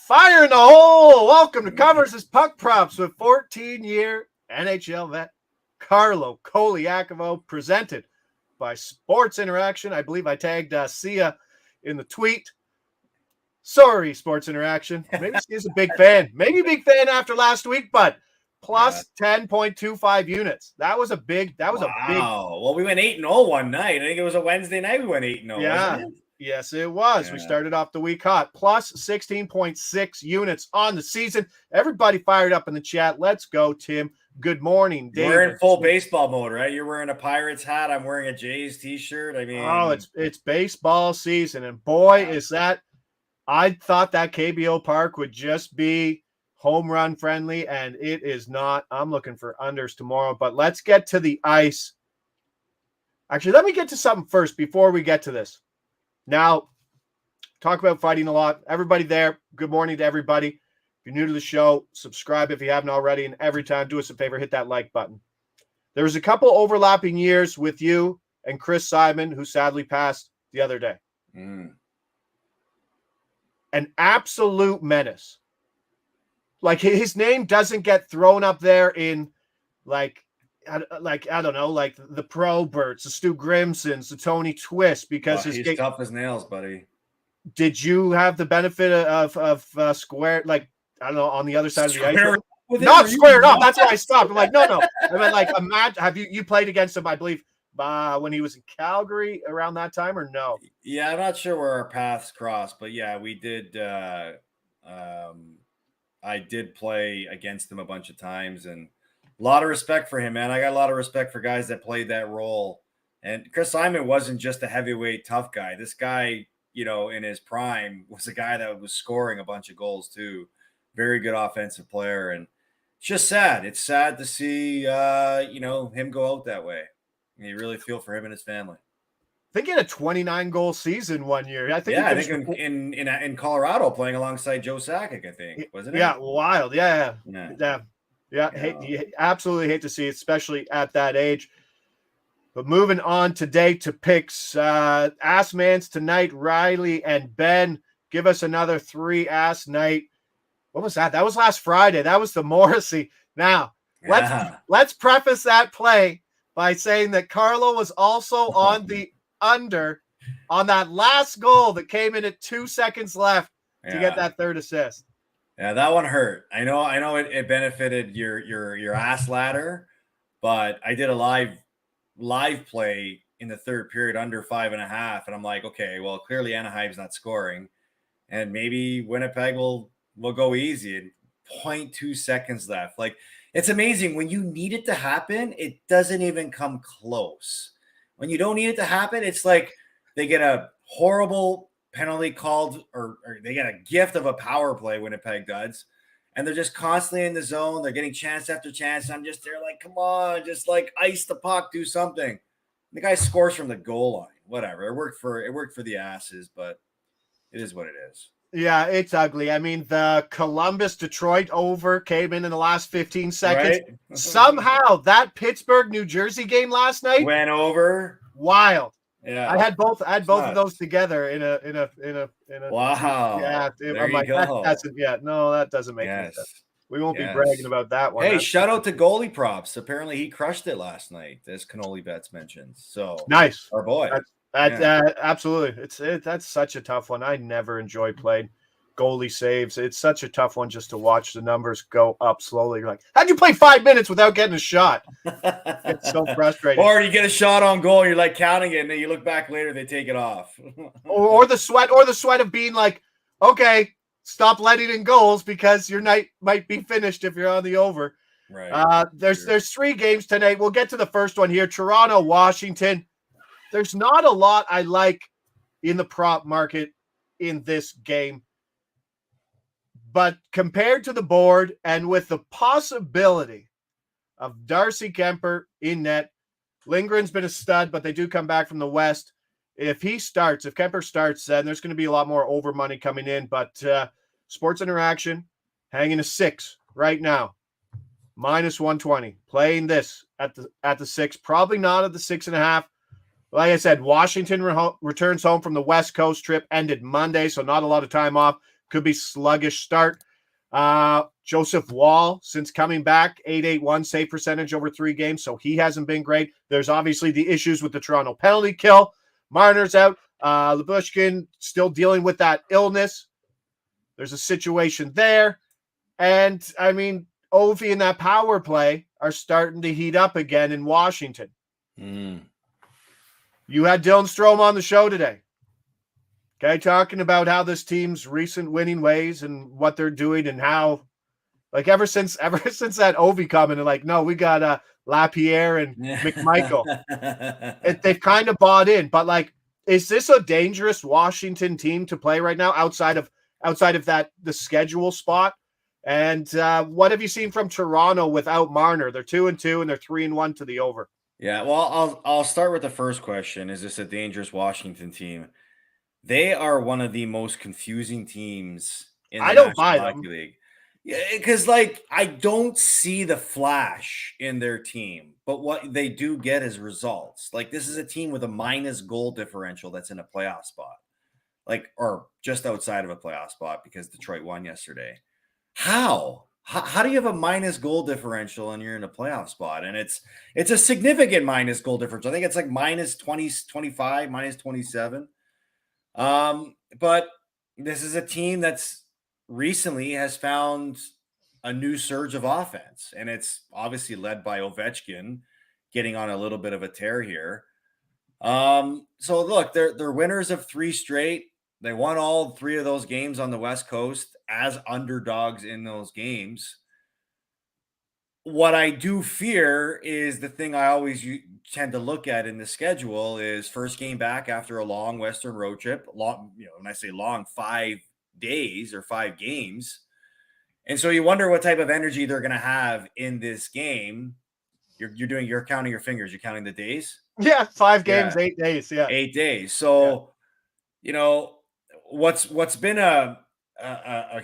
Fire in the hole! Welcome to Covers His Puck Props with 14-year NHL vet Carlo Colaiacovo, presented by Sports Interaction. I believe I tagged Sia in the tweet. Sorry, Sports Interaction. Maybe Sia's a big fan. Maybe a big fan after last week, but plus 10.25 units. That was a big. Well, we went 8-0 one night. I think it was a Wednesday night. We went 8-0. Yeah. Wasn't it? Yes, it was. We started off the week hot. Plus 16.6 units on the season. Everybody fired up in the chat. Let's go, Tim. Good morning, Dave. We're in full baseball mode, right? You're wearing a Pirates hat. I'm wearing a Jays t-shirt. I mean, it's baseball season, and boy, is that. I thought that KBO Park would just be home run friendly, and it is not. I'm looking for unders tomorrow, but let's get to the ice. Actually, let me get to something first before we get to this. Now, talk about fighting a lot. Everybody there, good morning to everybody. If you're new to the show, subscribe if you haven't already, and every time, do us a favor, hit that like button. There was a couple overlapping years with you and Chris Simon, who sadly passed the other day. An absolute menace. Like, his name doesn't get thrown up there in, I don't know, like the Proberts, the Stu Grimsons, the Tony Twist, because he's tough as nails, buddy. Did you have the benefit of square, like, I don't know, on the other side of the ice? Not squared up. That's why I stopped. I'm like, no. I mean, like, imagine, have you played against him, I believe, when he was in Calgary around that time, or no? Yeah, I'm not sure where our paths crossed, but yeah, we did. I did play against him a bunch of times, and a lot of respect for him, man. I got a lot of respect for guys that played that role. And Chris Simon wasn't just a heavyweight tough guy. This guy, in his prime, was a guy that was scoring a bunch of goals too. Very good offensive player, and it's just sad. It's sad to see, him go out that way. You really feel for him and his family. I think he had a 29-goal season one year. I think in Colorado playing alongside Joe Sakic, I think, wasn't it? Yeah, wild. Yeah. You absolutely hate to see it, especially at that age. But moving on today to picks. Ass Mans tonight, Riley and Ben. Give us another 3 ass night. What was that? That was last Friday. That was the Morrissey. Now, let's preface that play by saying that Carlo was also on the under on that last goal that came in at 2 seconds left to get that third assist. Yeah, that one hurt. I know it benefited your ass ladder, but I did a live play in the third period under 5.5, and I'm like, okay, well, clearly Anaheim's not scoring, and maybe Winnipeg will go easy. And 0.2 seconds left. Like, it's amazing when you need it to happen, it doesn't even come close. When you don't need it to happen, it's like they get a horrible penalty called, or they get a gift of a power play, Winnipeg does, and they're just constantly in the zone. They're getting chance after chance. I'm just there like, come on, just like ice the puck, do something. The guy scores from the goal line. Whatever. It worked for the asses, but it is what it is. Yeah, it's ugly. I mean, the Columbus-Detroit over came in the last 15 seconds. Right? Somehow that Pittsburgh-New Jersey game last night went over. Wild. Yeah, I had both of those together in a. Wow. Yeah, there you go. That doesn't make any sense. We won't be bragging about that one. Hey, shout out to goalie props. Apparently, he crushed it last night, as Cannoli Bets mentioned. So nice, our boy. Absolutely. That's such a tough one. I never enjoyed playing goalie saves. It's such a tough one just to watch the numbers go up slowly. You're like, how'd you play 5 minutes without getting a shot? It's so frustrating. Or you get a shot on goal, you're like counting it, and then you look back later, they take it off. or the sweat of being like, okay, stop letting in goals because your night might be finished if you're on the over. Right. There's 3 games tonight. We'll get to the first one here. Toronto, Washington. There's not a lot I like in the prop market in this game. But compared to the board and with the possibility of Darcy Kemper in net, Lindgren's been a stud, but they do come back from the West. If Kemper starts, then there's going to be a lot more over money coming in. But Sports Interaction hanging a 6 right now. Minus 120. Playing this at the 6. Probably not at the 6.5. Like I said, Washington returns home from the West Coast trip, ended Monday, so not a lot of time off. could be sluggish start. Joseph Wall, since coming back, 881 save percentage over 3 games, so he hasn't been great. There's obviously the issues with the Toronto penalty kill. Marner's out. Lyubushkin still dealing with that illness. There's a situation there. And, I mean, Ovi and that power play are starting to heat up again in Washington. You had Dylan Strome on the show today. Okay, talking about how this team's recent winning ways and what they're doing and how, like, ever since that Ovi comment, and like, no, we got Lapierre and McMichael. They've kind of bought in, but like, is this a dangerous Washington team to play right now outside of that the schedule spot? And what have you seen from Toronto without Marner? They're 2-2 and they're 3-1 to the over. Yeah, well, I'll start with the first question. Is this a dangerous Washington team? They are one of the most confusing teams in the National Hockey League. Yeah, because like I don't see the flash in their team, but what they do get is results. Like this is a team with a minus goal differential that's in a playoff spot, like or just outside of a playoff spot because Detroit won yesterday. How do you have a minus goal differential and you're in a playoff spot? And it's a significant minus goal differential. I think it's like minus 20, 25, minus 27. But this is a team that's recently has found a new surge of offense, and it's obviously led by Ovechkin getting on a little bit of a tear here. So look, they're winners of 3 straight. They won all 3 of those games on the West Coast as underdogs in those games. What I do fear is the thing I always tend to look at in the schedule is first game back after a long Western road trip. Long, when I say long, 5 days or 5 games. And so you wonder what type of energy they're going to have in this game. You're counting your fingers. You're counting the days. Yeah. 5 games, 8 days. Yeah. 8 days. So, what's been a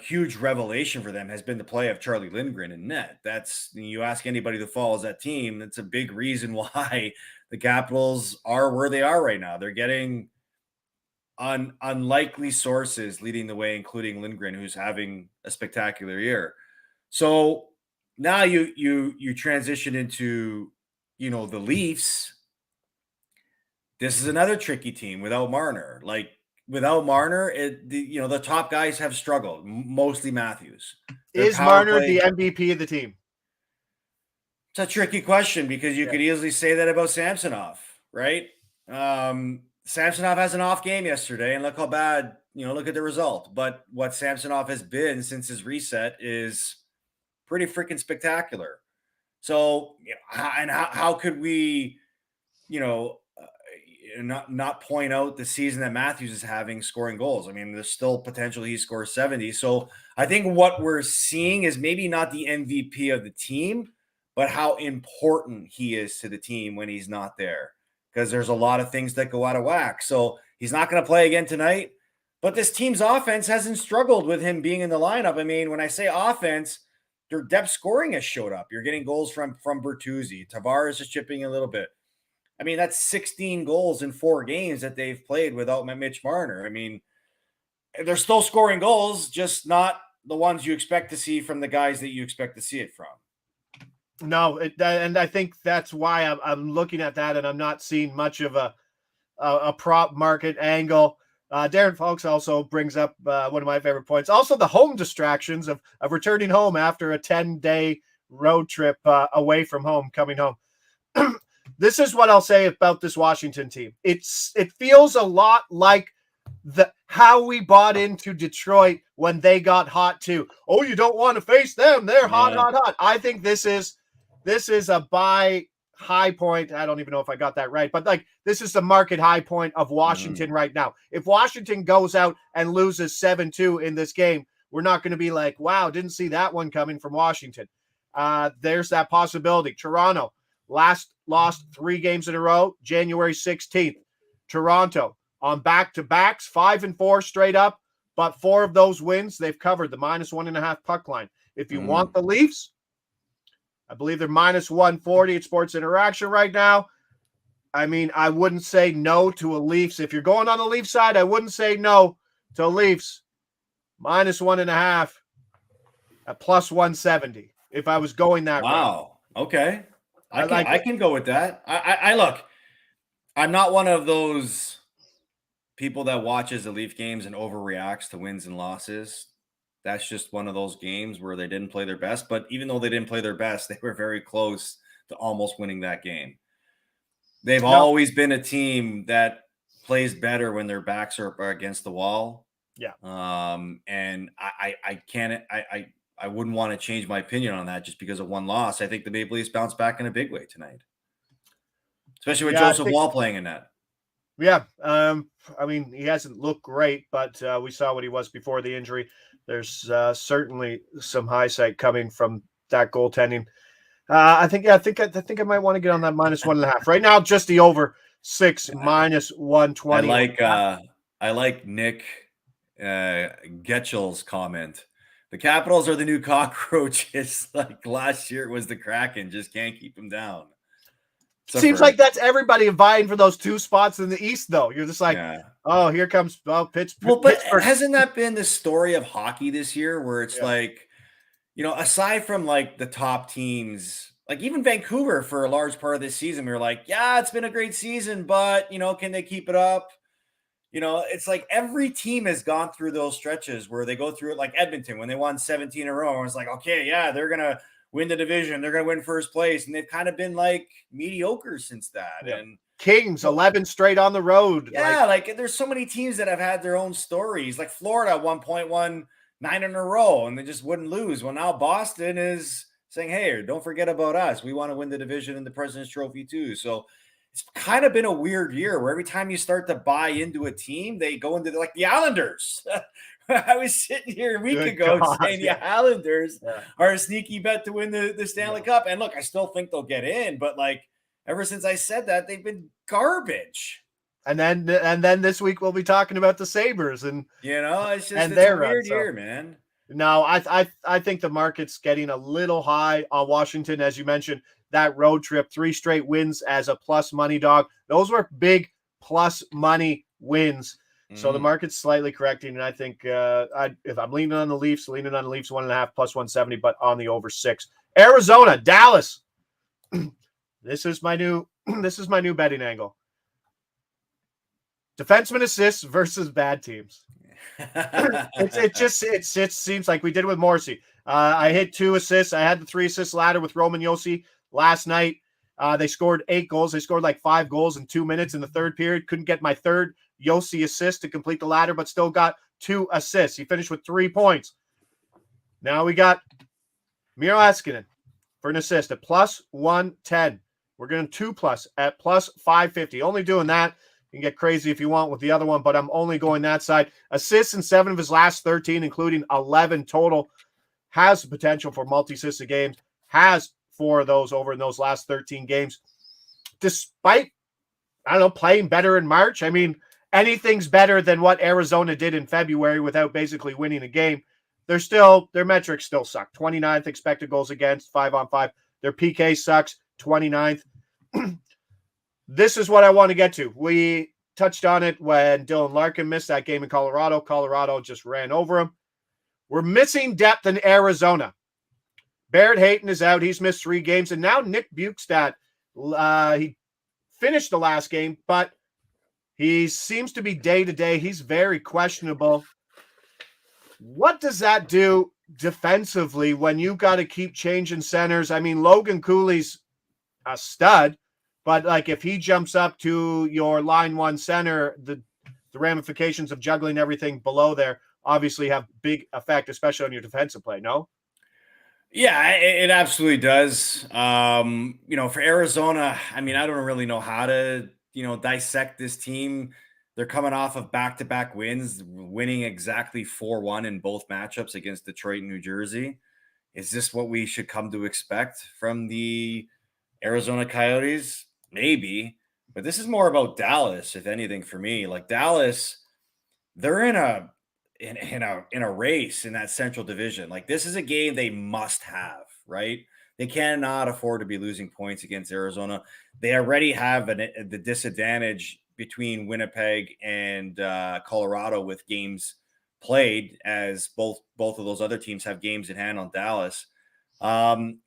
huge revelation for them has been the play of Charlie Lindgren in net. That's, you ask anybody that follows that team, that's a big reason why the Capitals are where they are right now. They're getting unlikely sources leading the way, including Lindgren, who's having a spectacular year. So now you transition into, the Leafs. This is another tricky team without Marner. Like, without Marner, the top guys have struggled, mostly Matthews. Is Marner the MVP of the team? It's a tricky question because you could easily say that about Samsonov, right? Samsonov has an off game yesterday, and look how bad, look at the result. But what Samsonov has been since his reset is pretty freaking spectacular. So, and how could we, not point out the season that Matthews is having scoring goals? I mean, there's still potential he scores 70. So I think what we're seeing is maybe not the MVP of the team, but how important he is to the team when he's not there, because there's a lot of things that go out of whack. So he's not going to play again tonight, but this team's offense hasn't struggled with him being in the lineup. I mean, when I say offense, their depth scoring has showed up. You're getting goals from Bertuzzi. Tavares is chipping a little bit. I mean, that's 16 goals in 4 games that they've played without Mitch Marner. I mean, they're still scoring goals, just not the ones you expect to see from the guys that you expect to see it from. No, and I think that's why I'm looking at that, and I'm not seeing much of a prop market angle. Darren Folks also brings up one of my favorite points. Also, the home distractions of returning home after a 10-day road trip away from home, coming home. This is what I'll say about this Washington team. It feels a lot like how we bought into Detroit when they got hot too. Oh, you don't want to face them. They're hot. I think this is a buy high point. I don't even know if I got that right, but like this is the market high point of Washington right now. If Washington goes out and loses 7-2 in this game, we're not going to be like, wow, didn't see that one coming from Washington. There's that possibility. Toronto lost 3 games in a row, January 16th. Toronto on back-to-backs, 5-4 straight up, but 4 of those wins, they've covered the -1.5 puck line. If you want the Leafs, I believe they're -140 at Sports Interaction right now. I mean, I wouldn't say no to a Leafs. If you're going on the Leafs side, I wouldn't say no to Leafs -1.5 at +170. If I was going that route. Wow. Okay. I like I it. can go with that. I look, I'm not one of those people that watches the Leaf games and overreacts to wins and losses. That's just one of those games where they didn't play their best. But even though they didn't play their best, they were very close to almost winning that game. They've No. always been a team that plays better when their backs are against the wall. Yeah. And I wouldn't want to change my opinion on that just because of one loss. I think the Maple Leafs bounced back in a big way tonight, especially with Joseph Wall playing in net. Yeah. I mean, he hasn't looked great, but we saw what he was before the injury. There's certainly some high side coming from that goaltending. I think I might want to get on that -1.5 right now. Just the over 6 -120. I like Nick Getchell's comment. The Capitals are the new cockroaches. Like last year it was the Kraken. Just can't keep them down. Seems like that's everybody vying for those 2 spots in the East, though. You're just like, oh, here comes Pittsburgh. Well, but hasn't that been the story of hockey this year, where it's like, aside from like the top teams, like even Vancouver for a large part of this season, we were like, yeah, it's been a great season, but can they keep it up? It's like every team has gone through those stretches where they go through it, like Edmonton when they won 17 in a row. And it's like, okay, yeah, they're going to win the division. They're going to win first place. And they've kind of been like mediocre since that. Yeah. And Kings, 11 straight on the road. Yeah, like there's so many teams that have had their own stories. Like Florida at one point won 9 in a row and they just wouldn't lose. Well, now Boston is saying, hey, don't forget about us. We want to win the division and the President's Trophy too. So it's kind of been a weird year where every time you start to buy into a team, they go into like the Islanders. I was sitting here a week ago saying the Islanders are a sneaky bet to win the Stanley Cup. And look, I still think they'll get in, but like ever since I said that, they've been garbage. And then this week we'll be talking about the Sabres and it's just a weird year, man. No, I think the market's getting a little high on Washington, as you mentioned. That road trip, 3 straight wins as a plus money dog. Those were big plus money wins. So the market's slightly correcting, and I think if I'm leaning on the Leafs, 1.5 plus 170, but on the over 6. Arizona, Dallas. This is my new betting angle. Defenseman assists versus bad teams. It just seems like we did it with Morrissey. I hit 2 assists. I had the 3 assist ladder with Roman Josi last night. They scored 8 goals. They scored like 5 goals in 2 minutes in the third period. Couldn't get my third Josi assist to complete the ladder, but still got 2 assists. He finished with 3 points. Now we got Miro Heiskanen for an assist at plus 110. We're going 2+ at plus 550. Only doing that. You can get crazy if you want with the other one, but I'm only going that side. Assists in 7 of his last 13, including 11 total. Has the potential for multi-assist games. Has 4 of those over in those last 13 games. Despite, playing better in March. I mean, anything's better than what Arizona did in February without basically winning a game. Their metrics still suck. 29th expected goals against, 5-on-5. Their PK sucks, 29th. This is what I want to get to. We touched on it when Dylan Larkin missed that game in Colorado. Colorado just ran over him. We're missing depth in Arizona. Barrett Hayton is out. He's missed 3 games. And now Nick Bukestad, he finished the last game, but he seems to be day-to-day. He's very questionable. What does that do defensively when you got to keep changing centers? I mean, Logan Cooley's a stud. But like if he jumps up to your line 1 center, the ramifications of juggling everything below there obviously have big effect, especially on your defensive play, no? Yeah, it absolutely does. For Arizona, I mean, I don't really know how to, dissect this team. They're coming off of back-to-back wins, winning exactly 4-1 in both matchups against Detroit and New Jersey. Is this what we should come to expect from the Arizona Coyotes? Maybe, but this is more about Dallas, if anything, for me. Like Dallas, they're in a race in that Central Division. Like this is a game they must have, right? They cannot afford to be losing points against Arizona. They already have the disadvantage between Winnipeg and Colorado with games played, as both of those other teams have games in hand on Dallas.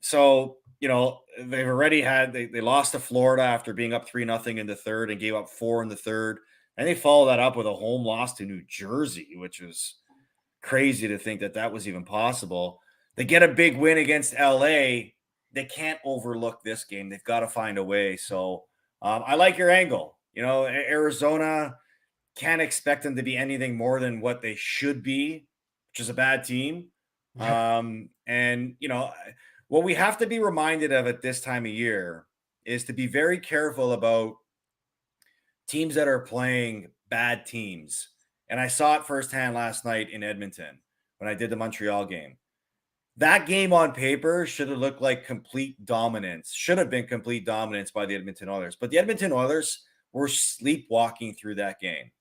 So, they've already they lost to Florida after being up 3-0 in the third and gave up 4 in the third. And they followed that up with a home loss to New Jersey, which was crazy to think that was even possible. They get a big win against LA. They can't overlook this game. They've got to find a way. So I like your angle. Arizona, can't expect them to be anything more than what they should be, which is a bad team. And what we have to be reminded of at this time of year is to be very careful about teams that are playing bad teams. And I saw it firsthand last night in Edmonton when I did the Montreal game. That game on paper should have looked like complete dominance, should have been complete dominance by the Edmonton Oilers. But the Edmonton Oilers were sleepwalking through that game.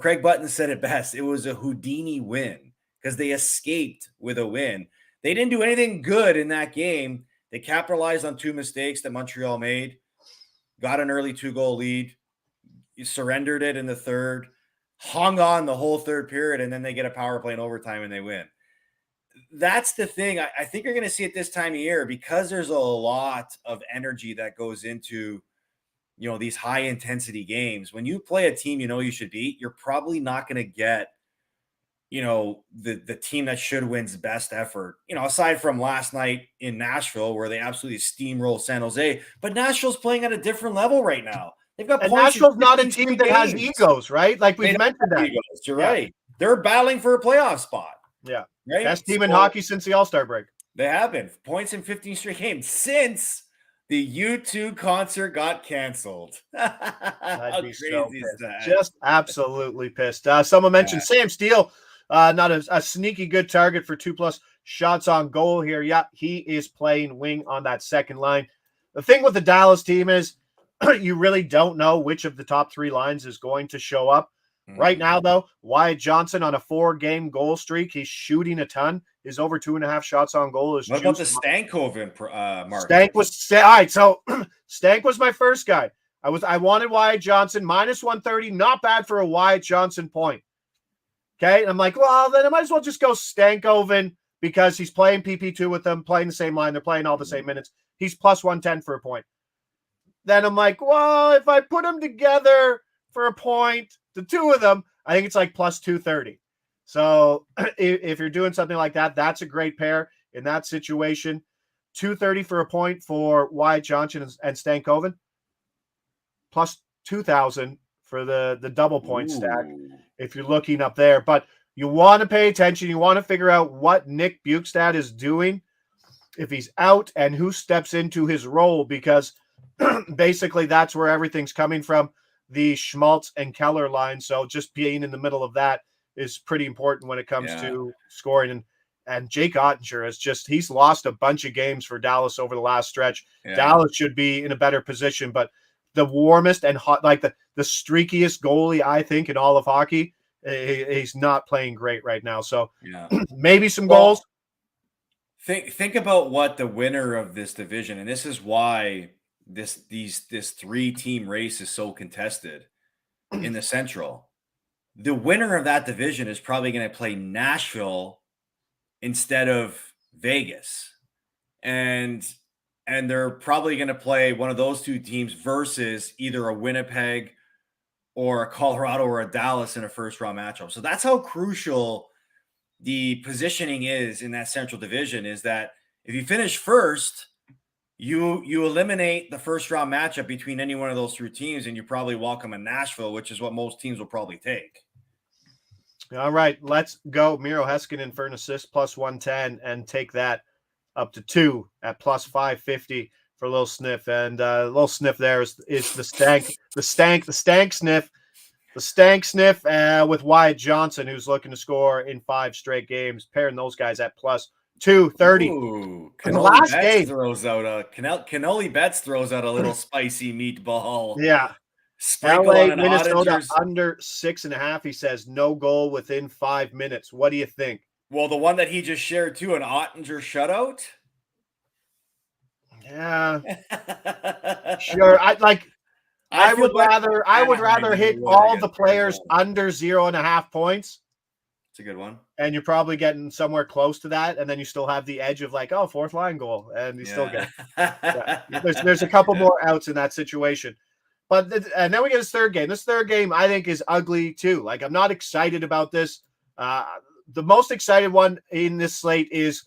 Craig Button said it best. It was a Houdini win because they escaped with a win. They didn't do anything good in that game. They capitalized on 2 mistakes that Montreal made, got an early 2-goal lead, surrendered it in the third, hung on the whole third period, and then they get a power play in overtime and they win. That's the thing. I think you're going to see it this time of year because there's a lot of energy that goes into, these high intensity games. When you play a team you should beat, you're probably not going to get, the team that should win's best effort, aside from last night in Nashville where they absolutely steamrolled San Jose. But Nashville's playing at a different level right now. They've got and Nashville's not a team that has egos, right? Like we've mentioned that. Egos. You're right. They're battling for a playoff spot. Yeah. Right? Best team in hockey since the All-Star break. They have been. Points in 15 straight games since the U2 concert got canceled. I'd be so pissed. Just absolutely pissed. Someone mentioned Sam Steele, not a sneaky good target for 2+ shots on goal here. Yeah, he is playing wing on that second line. The thing with the Dallas team is you really don't know which of the top 3 lines is going to show up. Right now, though, Wyatt Johnson on a 4-game goal streak. He's shooting a ton. His over 2.5 shots on goal is. What about the Stankoven mark? Stank was all right. So Stank was my first guy. I wanted Wyatt Johnson -130. Not bad for a Wyatt Johnson point. Okay, and I'm like, well, then I might as well just go Stankoven because he's playing PP2 with them, playing the same line. They're playing all the same minutes. He's +110 for a point. Then I'm like, well, if I put them together for a point, the 2 of them, I think it's like +230. So if you're doing something like that, that's a great pair in that situation. 230 for a point for Wyatt Johnson and Stankoven, +2,000 for the double point stack if you're looking up there. But you want to pay attention. You want to figure out what Nick Bjugstad is doing, if he's out, and who steps into his role, because basically that's where everything's coming from. The Schmaltz and Keller line. So just being in the middle of that is pretty important when it comes to scoring. And Jake Ottinger he's lost a bunch of games for Dallas over the last stretch. Yeah. Dallas should be in a better position, but the warmest and hot, like the streakiest goalie, I think, in all of hockey, he's not playing great right now. So maybe some goals. Think about what the winner of this division, and this is why this 3-team race is so contested in the Central. The winner of that division is probably going to play Nashville instead of Vegas, and they're probably going to play one of those 2 teams versus either a Winnipeg or a Colorado or a Dallas in a first-round matchup. So that's how crucial the positioning is in that Central division, is that if you finish first, you eliminate the first-round matchup between any one of those 3 teams, and you probably welcome a Nashville, which is what most teams will probably take. All right, let's go Miro Heiskanen for an assist +110 and take that up to 2 at +550 for a little sniff. And a little sniff there is the stank sniff with Wyatt Johnson, who's looking to score in 5 straight games, pairing those guys at +230. Ooh, Cannoli Betts throws out a little spicy meatball. Yeah. Sprinkle LA, on an Minnesota Ottinger's under 6.5. He says no goal within 5 minutes. What do you think? Well, the one that he just shared too, an Ottinger shutout. Yeah, sure. I would rather hit all the players under 0.5 points It's a good one. And you're probably getting somewhere close to that, and then you still have the edge of like, oh, fourth line goal, and you still get it. Yeah. There's a couple more outs in that situation. But and then we get this third game. This third game, I think, is ugly too. Like, I'm not excited about this. The most excited one in this slate is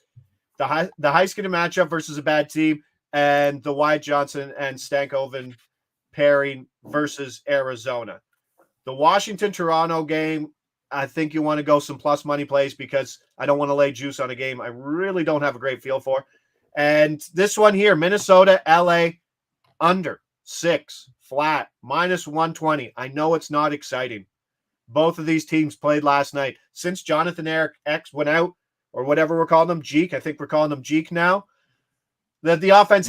the Heiskanen matchup versus a bad team, and the Wyatt Johnson and Stankoven pairing versus Arizona. The Washington-Toronto game, I think you want to go some plus money plays because I don't want to lay juice on a game I really don't have a great feel for. And this one here, Minnesota, LA, under 6, flat, -120. I know it's not exciting. Both of these teams played last night. Since Jonathan Eric X went out, or whatever we're calling them, Jeek, I think we're calling them Jeek now, that offense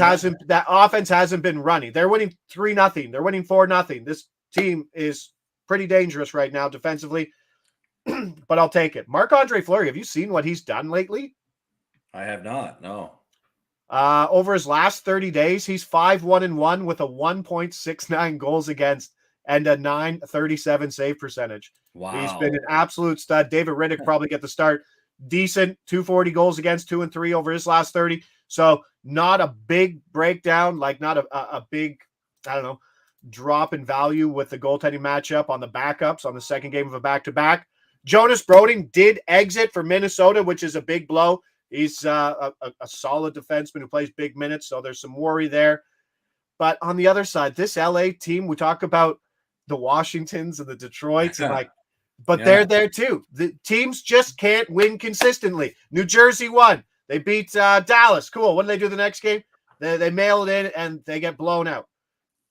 hasn't been running. They're winning 3-0. They're winning 4-0. This team is pretty dangerous right now defensively, but I'll take it. Marc-Andre Fleury, have you seen what he's done lately? I have not, no. Over his last 30 days, he's 5-1-1 with a 1.69 goals against and a .937 save percentage. Wow. He's been an absolute stud. David Riddick probably get the start. Decent, 240 goals against, 2 and 3 over his last 30. So not a big breakdown, like not a big, I don't know, drop in value with the goaltending matchup on the backups on the second game of a back-to-back. Jonas Brodin did exit for Minnesota, which is a big blow. He's a solid defenseman who plays big minutes, so there's some worry there. But on the other side, this LA team, we talk about the Washingtons and the Detroits, and like, but they're there too. The teams just can't win consistently. New Jersey won. They beat Dallas. Cool. What do they do the next game? They mail it in and they get blown out.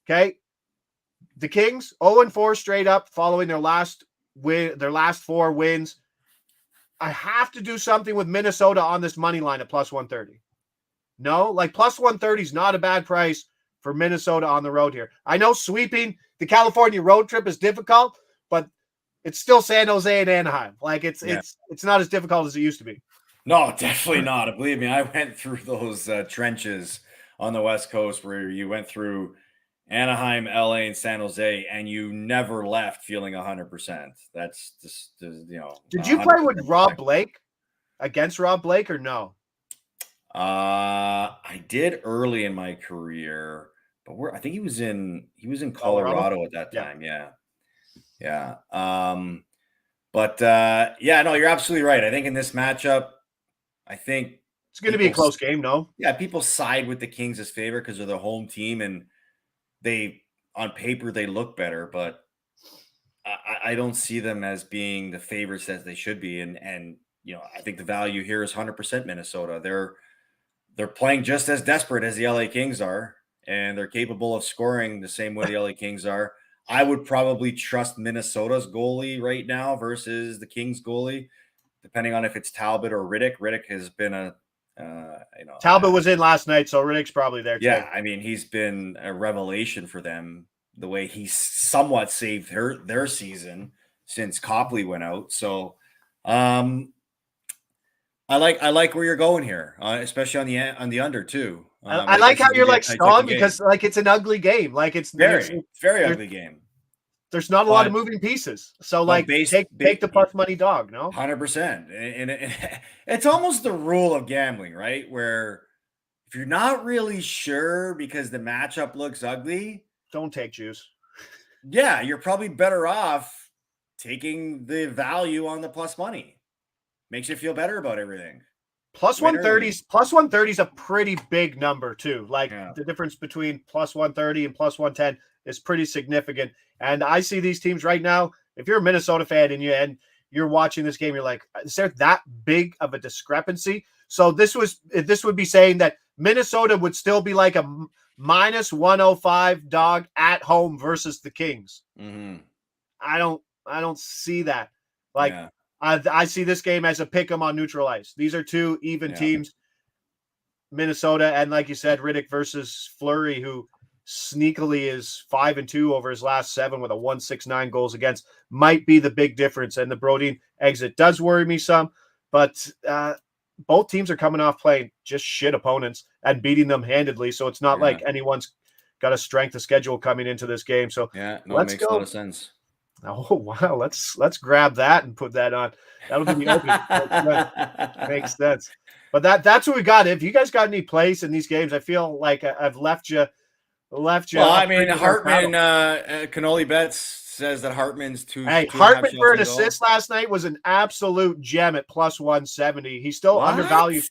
Okay. The Kings 0-4 straight up following their last 4 wins. I have to do something with Minnesota on this money line at +130. No, like +130 is not a bad price for Minnesota on the road here. I know sweeping the California road trip is difficult, but it's still San Jose and Anaheim. Like it's not as difficult as it used to be. No, definitely not. Believe me, I went through those trenches on the West Coast where you went through Anaheim, LA, and San Jose, and you never left feeling 100%. That's just, you know. Did you play with Rob Blake against Rob Blake or no? I did early in my career, but I think he was in Colorado at that time. Yeah. But no, you're absolutely right. I think in this matchup, I think it's going to be a close game. No. Yeah. People side with the Kings as favorite because they're the home team and on paper, they look better, but I don't see them as being the favorites as they should be. And, you know, I think the value here is 100% Minnesota. They're playing just as desperate as the LA Kings are, and they're capable of scoring the same way the LA Kings are. I would probably trust Minnesota's goalie right now versus the Kings goalie, depending on if it's Talbot or Riddick. Riddick has been Talbot was in last night, so Riddick's probably there too. Yeah, I mean, he's been a revelation for them, the way he somewhat saved their season since Copley went out. So I like where you're going here, especially on the under too. I like how you're like strong because like it's an ugly game. Like it's very ugly game. There's not a lot of moving pieces. So like take the plus money dog, no? 100%. And it's almost the rule of gambling, right? Where if you're not really sure because the matchup looks ugly, don't take juice. Yeah, you're probably better off taking the value on the plus money. Makes you feel better about everything. +130 is a pretty big number too. Like the difference between +130 and +110 is pretty significant. And I see these teams right now. If you're a Minnesota fan and you're watching this game, you're like, is there that big of a discrepancy? So this would be saying that Minnesota would still be like a -105 dog at home versus the Kings. Mm-hmm. I don't see that. Like I see this game as a pick 'em on neutral ice. These are two even teams. Minnesota and like you said, Riddick versus Fleury, who sneakily is 5-2 over his last 7 with a 1.69 goals against, might be the big difference. And the Brodin exit does worry me some, but both teams are coming off playing just shit opponents and beating them handedly. So it's not like anyone's got a strength of schedule coming into this game. So it makes a lot of sense. Oh wow, let's grab that and put that on. That'll be the opening. Makes sense. But that's what we got. If you guys got any plays in these games, I feel like I've left you. Well, I up mean, with our Hartman, paddle. Cannoli Bets says that Hartman's two Hey, and a half Hartman shots for an on goal. assist last night was an absolute gem at plus 170. He's still What? undervalued.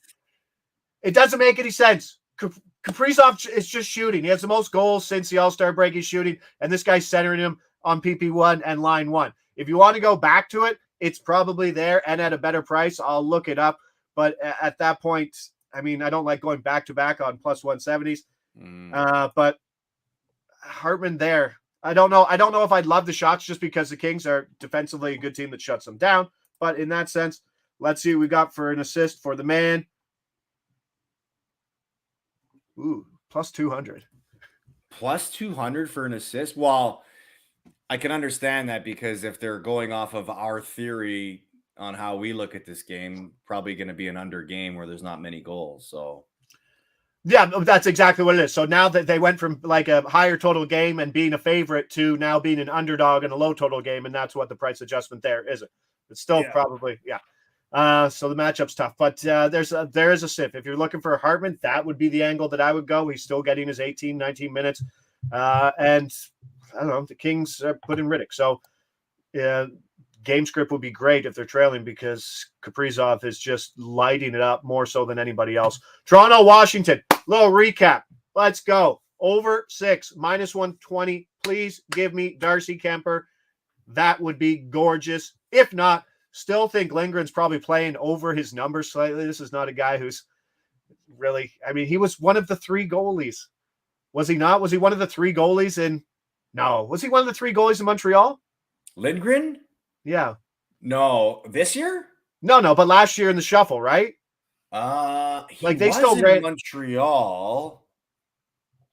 It doesn't make any sense. Kaprizov is just shooting. He has the most goals since the All-Star break. He's shooting, and this guy's centering him on PP1 and line 1. If you want to go back to it, it's probably there and at a better price. I'll look it up. But at that point, I mean, I don't like going back-to-back on plus 170s. But Hartman there. I don't know if I'd love the shots just because the Kings are defensively a good team that shuts them down. But in that sense, let's see what we got for an assist for the man. Ooh, plus 200. Plus 200 for an assist? Well, I can understand that because if they're going off of our theory on how we look at this game, probably going to be an under game where there's not many goals. So yeah, that's exactly what it is. So now that they went from like a higher total game and being a favorite to now being an underdog and a low total game, and that's what the price adjustment there is. It's still probably, yeah. So the matchup's tough, but there is a sip. If you're looking for Hartman, that would be the angle that I would go. He's still getting his 18, 19 minutes. And I don't know, the Kings put in Riddick. So game script would be great if they're trailing because Kaprizov is just lighting it up more so than anybody else. Toronto, Washington, little recap. Let's go. Over 6, minus 120. Please give me Darcy Kemper. That would be gorgeous. If not, still think Lindgren's probably playing over his numbers slightly. This is not a guy who's really, I mean, he was one of the 3 goalies. Was he not? Was he one of the 3 goalies in? No. Was he one of the 3 goalies in Montreal? Lindgren? Yeah. No. This year? No, but last year in the shuffle, right? He like they was still in ran Montreal.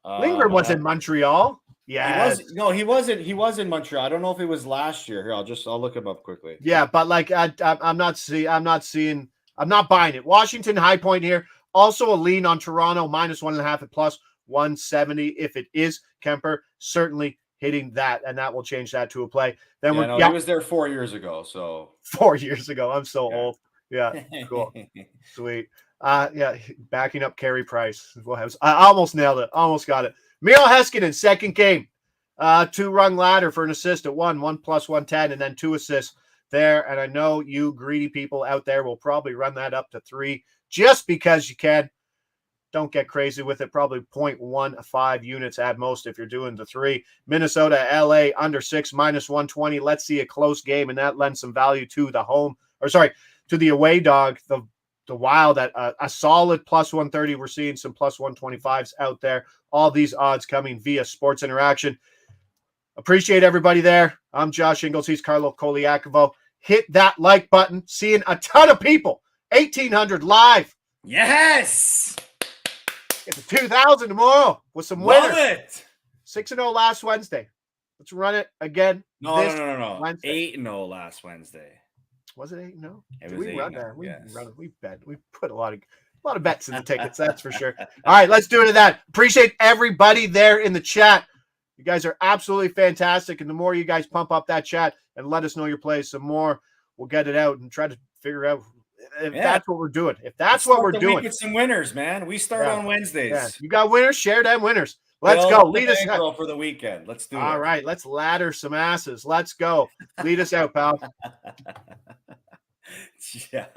Lindgren was in Montreal. Yeah. He wasn't. He was in Montreal. I don't know if it was last year. Here, I'll look him up quickly. Yeah, but like I'm not buying it. Washington high point here. Also a lean on Toronto minus 1.5 at plus 170. If it is Kemper, certainly hitting that, and that will change that to a play. Then he was there 4 years ago. So 4 years ago. I'm so old. Yeah, cool. Sweet. Backing up Carey Price. I almost nailed it. Almost got it. Miro Heiskanen, second game. 2-rung ladder for an assist at 1 plus 110, and then 2 assists there. And I know you greedy people out there will probably run that up to 3 just because you can. Don't get crazy with it. Probably 0.15 units at most if you're doing the 3. Minnesota, LA, under 6, minus 120. Let's see a close game, and that lends some value to to the away dog, the Wild at a solid plus 130. We're seeing some plus 125s out there. All these odds coming via Sports Interaction. Appreciate everybody there. I'm Josh Ingles. He's Carlo Colaiacovo. Hit that like button. Seeing a ton of people. 1,800 live. Yes. Get to 2,000 tomorrow with some winners. Love it. 6-0 last Wednesday. Let's run it again. No. Wednesday. 8-0 last Wednesday. Was it 8-0? It was 8-0. We bet. We put a lot of bets in the tickets. That's for sure. All right, let's do it to that. Appreciate everybody there in the chat. You guys are absolutely fantastic. And the more you guys pump up that chat and let us know your plays, some more we'll get it out and try to figure out if that's what we're doing. If that's what we're doing. Get some winners, man. We start on Wednesdays. Yeah. You got winners, share them winners. Let's go. Lead us out for the weekend. Let's do it. All right, let's ladder some asses. Let's go. Lead us out, pal. Yeah.